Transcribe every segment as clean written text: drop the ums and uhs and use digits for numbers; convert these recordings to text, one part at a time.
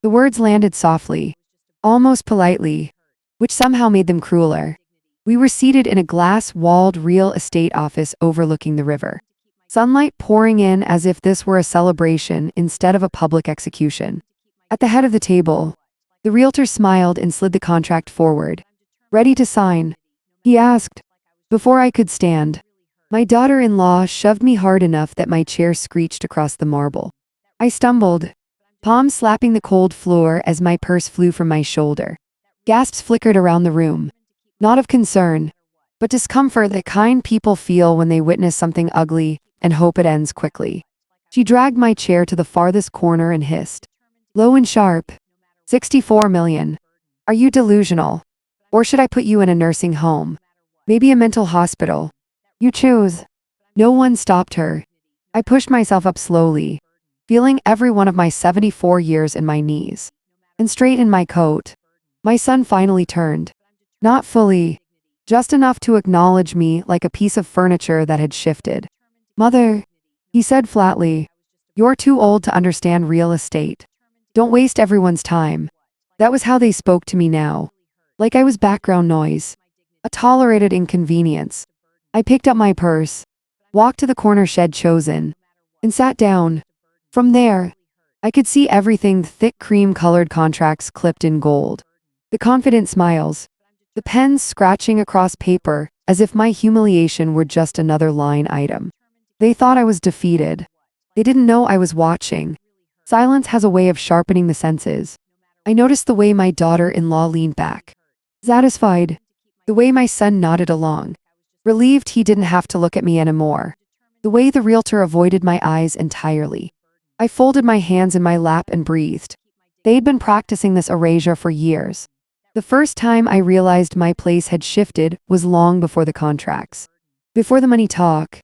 The words landed softly, almost politely, which somehow made them crueler. We were seated in a glass-walled real estate office overlooking the river. Sunlight pouring in as if this were a celebration instead of a public execution. At the head of the table, the realtor smiled and slid the contract forward. "Ready to sign?" he asked. Before I could stand, my daughter-in-law shoved me hard enough that my chair screeched across the marble. I stumbled, palms slapping the cold floor as my purse flew from my shoulder. Gasps flickered around the room, not of concern, but discomfort that kind people feel when they witness something ugly and hope it ends quickly. She dragged my chair to the farthest corner and hissed, low and sharp, 64 million. Are you delusional? Or should I put you in a nursing home? Maybe a mental hospital? You choose." No one stopped her. I pushed myself up slowly, feeling every one of my 74 years in my knees. And straight in my coat. My son finally turned. Not fully, just enough to acknowledge me like a piece of furniture that had shifted. "Mother," he said flatly, "you're too old to understand real estate. Don't waste everyone's time." That was how they spoke to me now. Like I was background noise. A tolerated inconvenience. I picked up my purse, walked to the corner shed chosen, and sat down. From there, I could see everything: thick cream-colored contracts clipped in gold, the confident smiles, the pens scratching across paper as if my humiliation were just another line item. They thought I was defeated. They didn't know I was watching. Silence has a way of sharpening the senses. I noticed the way my daughter-in-law leaned back, satisfied, the way my son nodded along, relieved he didn't have to look at me anymore, the way the realtor avoided my eyes entirely. I folded my hands in my lap and breathed. They'd been practicing this erasure for years. The first time I realized my place had shifted was long before the contracts. Before the money talk.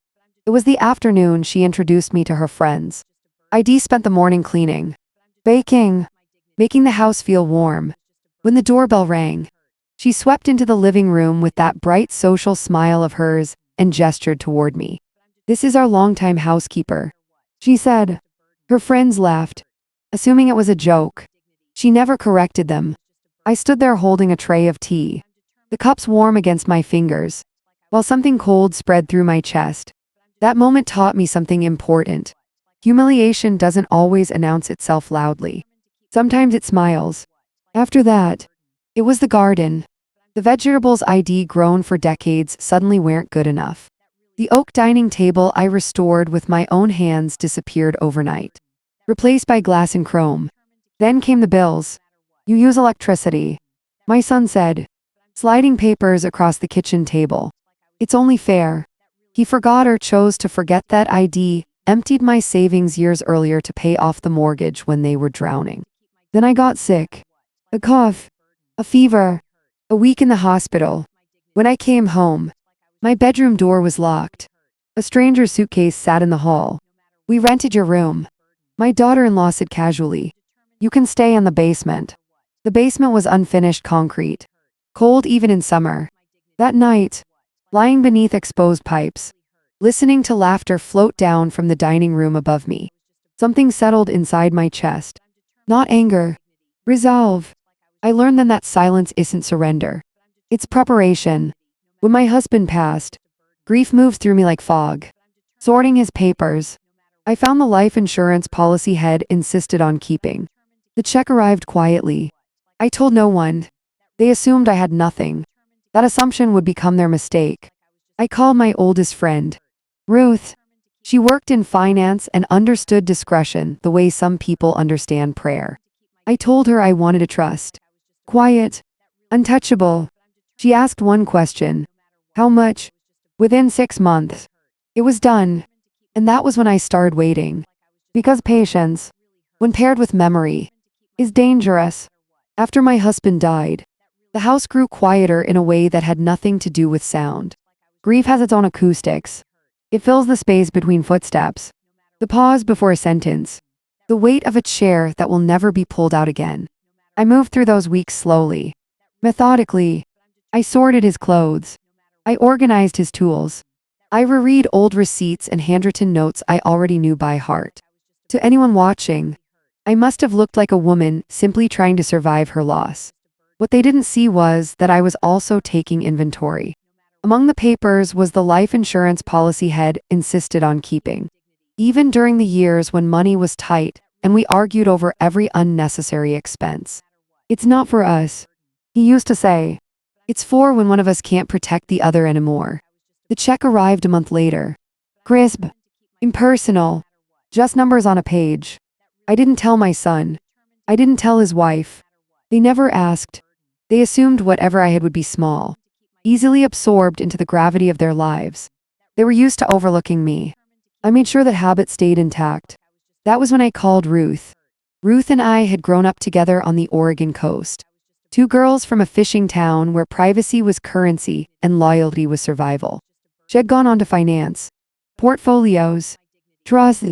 It was the afternoon she introduced me to her friends. ID spent the morning cleaning, baking, making the house feel warm. When the doorbell rang, she swept into the living room with that bright social smile of hers and gestured toward me. "This is our longtime housekeeper," she said. Her friends laughed, assuming it was a joke. She never corrected them. I stood there holding a tray of tea, the cups warm against my fingers, while something cold spread through my chest. That moment taught me something important. Humiliation doesn't always announce itself loudly. Sometimes it smiles. After that, it was the garden. The vegetables I'd grown for decades suddenly weren't good enough. The oak dining table I restored with my own hands disappeared overnight, replaced by glass and chrome. Then came the bills. "You use electricity," my son said, sliding papers across the kitchen table. "It's only fair." He forgot or chose to forget that I'd emptied my savings years earlier to pay off the mortgage when they were drowning. Then I got sick. A cough, a fever, a week in the hospital. When I came home, my bedroom door was locked. A stranger's suitcase sat in the hall. "We rented your room," my daughter-in-law said casually. "You can stay in the basement." The basement was unfinished concrete, cold even in summer. That night, lying beneath exposed pipes, listening to laughter float down from the dining room above me, something settled inside my chest. Not anger, resolve. I learned then that silence isn't surrender. It's preparation. When my husband passed, grief moved through me like fog. Sorting his papers, I found the life insurance policy head insisted on keeping. The check arrived quietly. I told no one. They assumed I had nothing. That assumption would become their mistake. I called my oldest friend, Ruth. She worked in finance and understood discretion the way some people understand prayer. I told her I wanted a trust. Quiet, untouchable. She asked one question. How much? Within 6 months. It was done. And that was when I started waiting. Because patience, when paired with memory, is dangerous. After my husband died, the house grew quieter in a way that had nothing to do with sound. Grief has its own acoustics. It fills the space between footsteps, the pause before a sentence, the weight of a chair that will never be pulled out again. I moved through those weeks slowly, methodically. I sorted his clothes. I organized his tools. I reread old receipts and handwritten notes I already knew by heart. To anyone watching, I must have looked like a woman simply trying to survive her loss. What they didn't see was that I was also taking inventory. Among the papers was the life insurance policy Head insisted on keeping. Even during the years when money was tight and we argued over every unnecessary expense. It's not for us, he used to say. It's for when one of us can't protect the other anymore. The check arrived a month later. Crisp. Impersonal. Just numbers on a page. I didn't tell my son. I didn't tell his wife. They never asked. They assumed whatever I had would be small, easily absorbed into the gravity of their lives. They were used to overlooking me. I made sure that habit stayed intact. That was when I called Ruth. Ruth and I had grown up together on the Oregon coast. Two girls from a fishing town where privacy was currency and loyalty was survival. She had gone on to finance, portfolios, trust,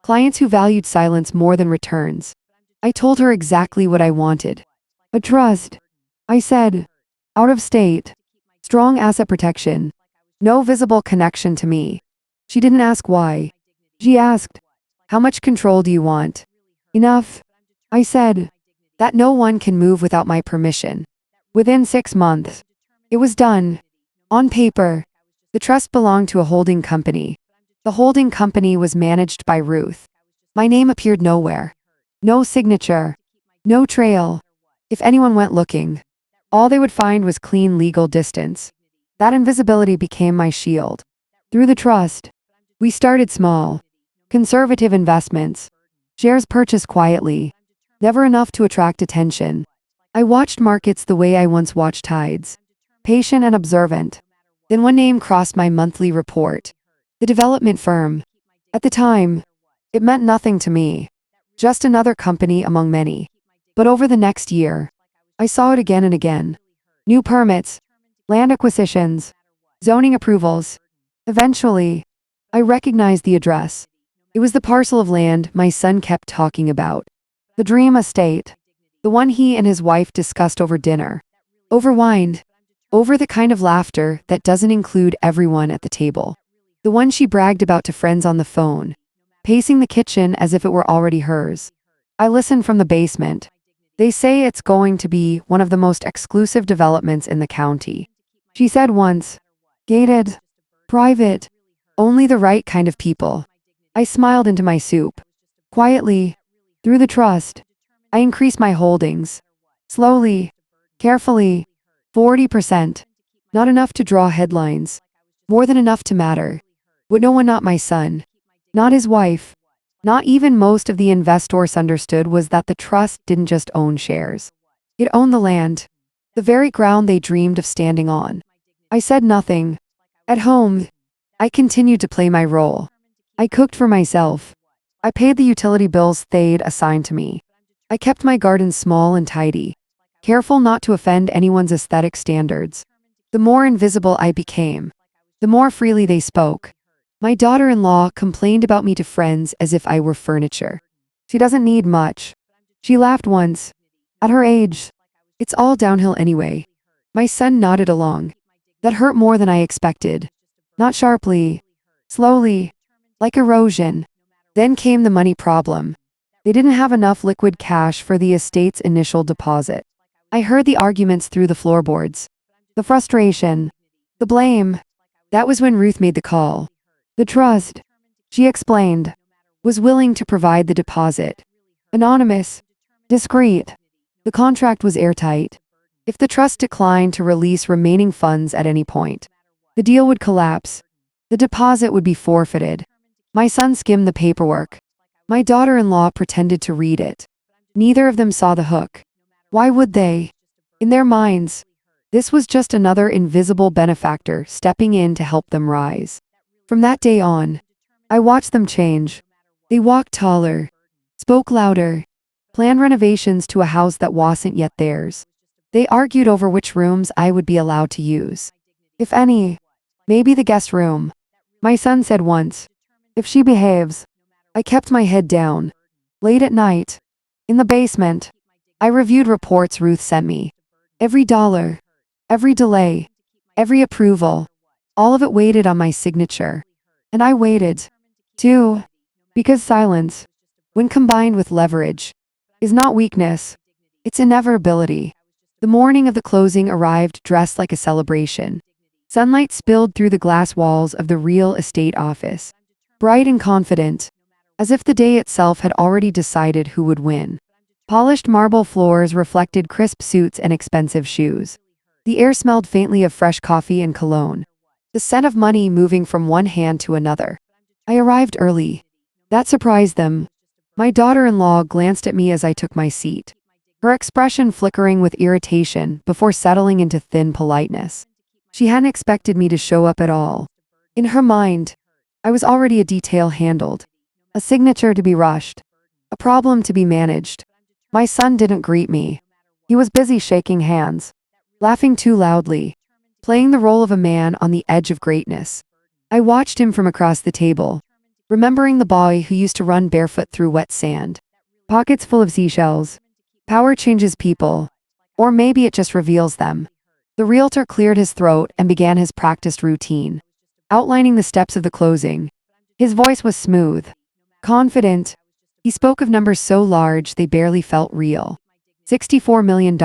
clients who valued silence more than returns. I told her exactly what I wanted. A trust, I said. Out of state. Strong asset protection. No visible connection to me. She didn't ask why. She asked, how much control do you want? Enough. I said, that no one can move without my permission. Within 6 months. It was done. On paper. The trust belonged to a holding company. The holding company was managed by Ruth. My name appeared nowhere. No signature. No trail. If anyone went looking, all they would find was clean legal distance. That invisibility became my shield. Through the trust, we started small. Conservative investments. Shares purchased quietly. Never enough to attract attention. I watched markets the way I once watched tides. Patient and observant. Then one name crossed my monthly report. The development firm. At the time, it meant nothing to me. Just another company among many. But over the next year, I saw it again and again. New permits, land acquisitions, zoning approvals. Eventually, I recognized the address. It was the parcel of land my son kept talking about. The dream estate. The one he and his wife discussed over dinner. Over wine. Over the kind of laughter that doesn't include everyone at the table. The one she bragged about to friends on the phone, pacing the kitchen as if it were already hers. I listened from the basement. They say it's going to be one of the most exclusive developments in the county. She said once. Gated. Private. Only the right kind of people. I smiled into my soup. Quietly. Through the trust, I increased my holdings. Slowly. Carefully. 40%. Not enough to draw headlines. More than enough to matter. Would no one, not my son, not his wife, not even most of the investors understood was that the trust didn't just own shares. It owned the land, the very ground they dreamed of standing on. I said nothing. At home, I continued to play my role. I cooked for myself. I paid the utility bills they'd assigned to me. I kept my garden small and tidy, careful not to offend anyone's aesthetic standards. The more invisible I became, the more freely they spoke. My daughter-in-law complained about me to friends as if I were furniture. She doesn't need much. She laughed once. At her age, it's all downhill anyway. My son nodded along. That hurt more than I expected. Not sharply. Slowly. Like erosion. Then came the money problem. They didn't have enough liquid cash for the estate's initial deposit. I heard the arguments through the floorboards. The frustration. The blame. That was when Ruth made the call. The trust, she explained, was willing to provide the deposit. Anonymous. Discreet. The contract was airtight. If the trust declined to release remaining funds at any point, the deal would collapse. The deposit would be forfeited. My son skimmed the paperwork. My daughter-in-law pretended to read it. Neither of them saw the hook. Why would they? In their minds, this was just another invisible benefactor stepping in to help them rise. From that day on, I watched them change. They walked taller, spoke louder, planned renovations to a house that wasn't yet theirs. They argued over which rooms I would be allowed to use. If any, maybe the guest room. My son said once, if she behaves. I kept my head down. Late at night, in the basement, I reviewed reports Ruth sent me. Every dollar, every delay, every approval. All of it waited on my signature. And I waited, too, because silence when combined with leverage, is not weakness, it's inevitability. The morning of the closing arrived dressed like a celebration. Sunlight spilled through the glass walls of the real estate office, bright and confident, as if the day itself had already decided who would win. Polished marble floors reflected crisp suits and expensive shoes. The air smelled faintly of fresh coffee and cologne, the scent of money moving from one hand to another. I arrived early. That surprised them. My daughter-in-law glanced at me as I took my seat, her expression flickering with irritation before settling into thin politeness. She hadn't expected me to show up at all. In her mind, I was already a detail handled, a signature to be rushed, a problem to be managed. My son didn't greet me. He was busy shaking hands, laughing too loudly, playing the role of a man on the edge of greatness. I watched him from across the table, remembering the boy who used to run barefoot through wet sand, pockets full of seashells. Power changes people, or maybe it just reveals them. The realtor cleared his throat and began his practiced routine, outlining the steps of the closing. His voice was smooth, confident. He spoke of numbers so large they barely felt real. $64 million.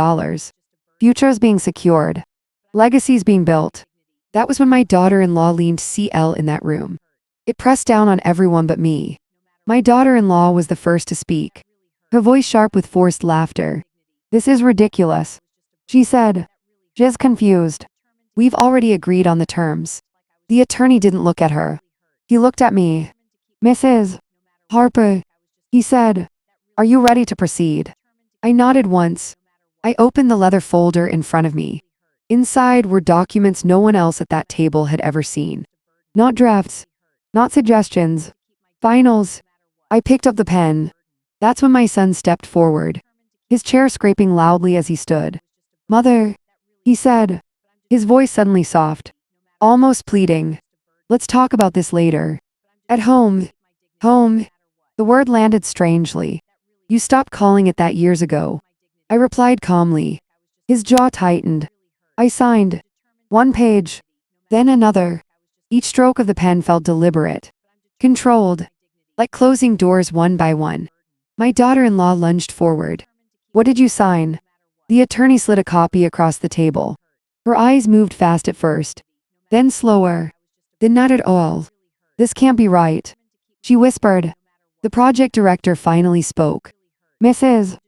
Futures being secured. Legacies being built. That was when my daughter-in-law leaned CL in that room. It pressed down on everyone but me. My daughter-in-law was the first to speak, her voice sharp with forced laughter. "This is ridiculous," she said. Just confused. "We've already agreed on the terms." The attorney didn't look at her. He looked at me. "Mrs. Harper," he said, "are you ready to proceed?" I nodded once. I opened the leather folder in front of me. Inside were documents no one else at that table had ever seen. Not drafts, not suggestions, finals. I picked up the pen. That's when my son stepped forward, his chair scraping loudly as he stood. "Mother," he said, his voice suddenly soft, almost pleading. "Let's talk about this later. At home." Home. The word landed strangely. "You stopped calling it that years ago," I replied calmly. His jaw tightened. I signed. One page, then another. Each stroke of the pen felt deliberate, controlled, like closing doors one by one. My daughter-in-law lunged forward. "What did you sign?" The attorney slid a copy across the table. Her eyes moved fast at first, then slower, then not at all. "This can't be right," she whispered. The project director finally spoke. "Mrs.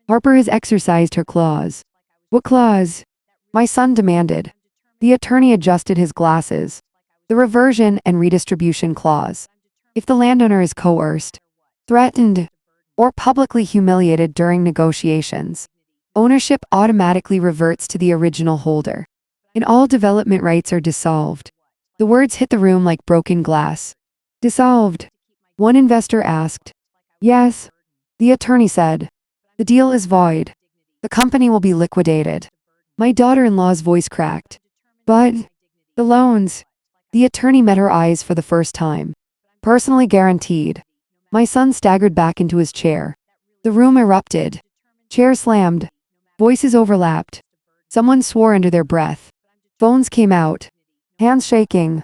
Harper has exercised her clause." "What clause?" my son demanded. The attorney adjusted his glasses. "The reversion and redistribution clause. If the landowner is coerced, threatened, or publicly humiliated during negotiations, ownership automatically reverts to the original holder, and all development rights are dissolved." The words hit the room like broken glass. "Dissolved?" one investor asked. "Yes," the attorney said. "The deal is void. The company will be liquidated." My daughter-in-law's voice cracked. "But the loans?" The attorney met her eyes for the first time. "Personally guaranteed." My son staggered back into his chair. The room erupted. Chairs slammed. Voices overlapped. Someone swore under their breath. Phones came out. Hands shaking.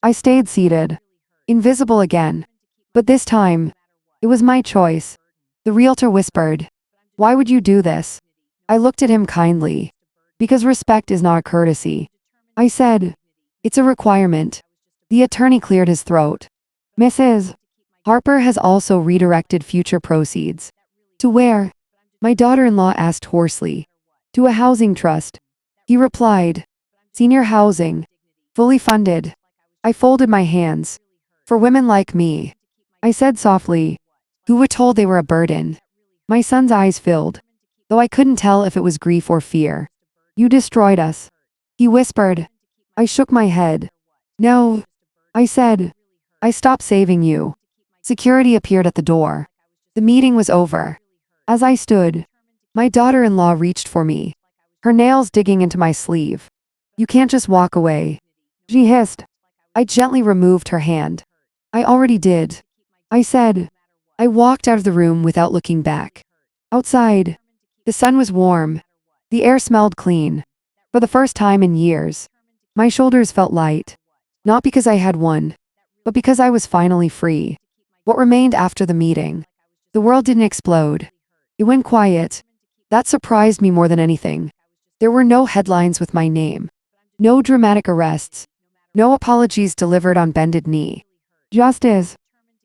I stayed seated, invisible again. But this time, it was my choice. The realtor whispered, "Why would you do this?" I looked at him kindly. "Because respect is not a courtesy," I said. "It's a requirement." The attorney cleared his throat. "Mrs. Harper has also redirected future proceeds." "To where?" my daughter-in-law asked hoarsely. "To a housing trust," he replied. "Senior housing. Fully funded." I folded my hands. "For women like me," I said softly, "who were told they were a burden." My son's eyes filled, though I couldn't tell if it was grief or fear. "You destroyed us," he whispered. I shook my head. "No," I said. "I stopped saving you." Security appeared at the door. The meeting was over. As I stood, my daughter-in-law reached for me, her nails digging into my sleeve. "You can't just walk away," she hissed. I gently removed her hand. "I already did," I said. I walked out of the room without looking back. Outside, the sun was warm. The air smelled clean. For the first time in years, my shoulders felt light. Not because I had won, but because I was finally free. What remained after the meeting? The world didn't explode. It went quiet. That surprised me more than anything. There were no headlines with my name. No dramatic arrests. No apologies delivered on bended knee. Justice,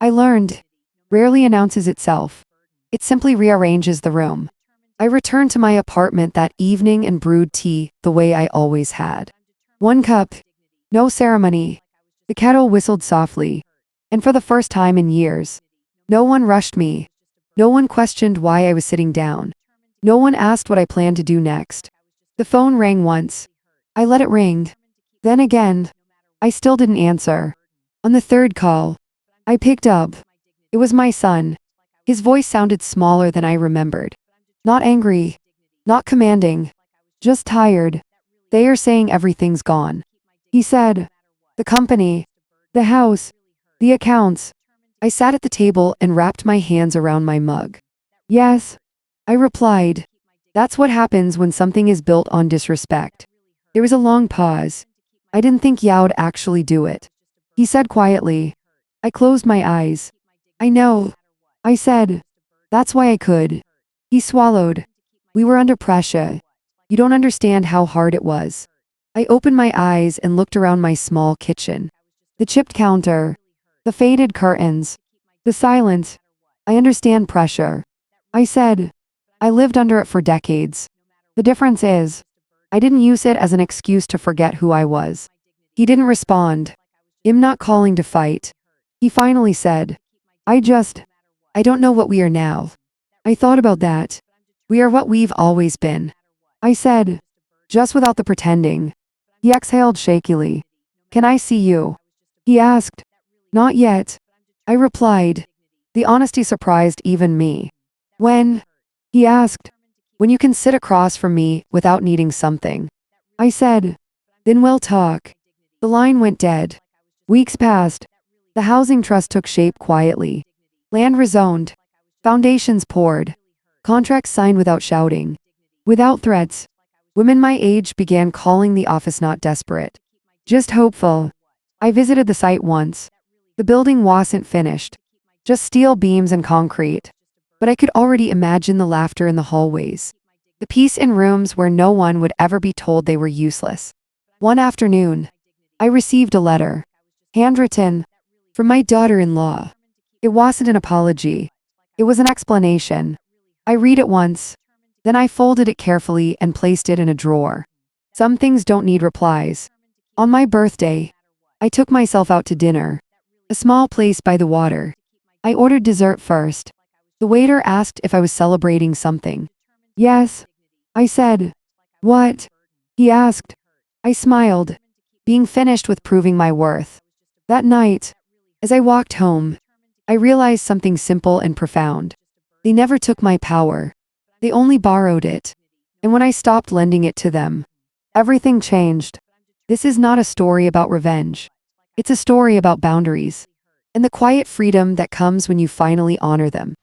I learned, rarely announces itself. It simply rearranges the room. I returned to my apartment that evening and brewed tea the way I always had. One cup. No ceremony. The kettle whistled softly. And for the first time in years, no one rushed me. No one questioned why I was sitting down. No one asked what I planned to do next. The phone rang once. I let it ring. Then again. I still didn't answer. On the third call, I picked up. It was my son. His voice sounded smaller than I remembered. Not angry. Not commanding. Just tired. They are saying everything's gone. He said, the company, the house, the accounts. I sat at the table and wrapped my hands around my mug. Yes, I replied. That's what happens when something is built on disrespect. There was a long pause. I didn't think Yao'd actually do it. He said quietly. I closed my eyes. I know. I said. That's why I could. He swallowed. We were under pressure. You don't understand how hard it was. I opened my eyes and looked around my small kitchen. The chipped counter. The faded curtains. The silence. I understand pressure. I said. I lived under it for decades. The difference is, I didn't use it as an excuse to forget who I was. He didn't respond. I'm not calling to fight. He finally said, I don't know what we are now. I thought about that. We are what we've always been. I said, just without the pretending. He exhaled shakily. Can I see you? He asked. Not yet. I replied. The honesty surprised even me. When? He asked. When you can sit across from me without needing something. I said. Then we'll talk. The line went dead. Weeks passed. The housing trust took shape quietly. Land rezoned. Foundations poured. Contracts signed without shouting. Without threats. Women my age began calling the office not desperate. Just hopeful. I visited the site once. The building wasn't finished. Just steel beams and concrete. But I could already imagine the laughter in the hallways. The peace in rooms where no one would ever be told they were useless. One afternoon, I received a letter. Handwritten. From my daughter-in-law. It wasn't an apology. It was an explanation. I read it once. Then I folded it carefully and placed it in a drawer. Some things don't need replies. On my birthday, I took myself out to dinner. A small place by the water. I ordered dessert first. The waiter asked if I was celebrating something. Yes. I said. What? He asked. I smiled, being finished with proving my worth. That night, as I walked home, I realized something simple and profound. They never took my power. They only borrowed it. And when I stopped lending it to them, everything changed. This is not a story about revenge. It's a story about boundaries. And the quiet freedom that comes when you finally honor them.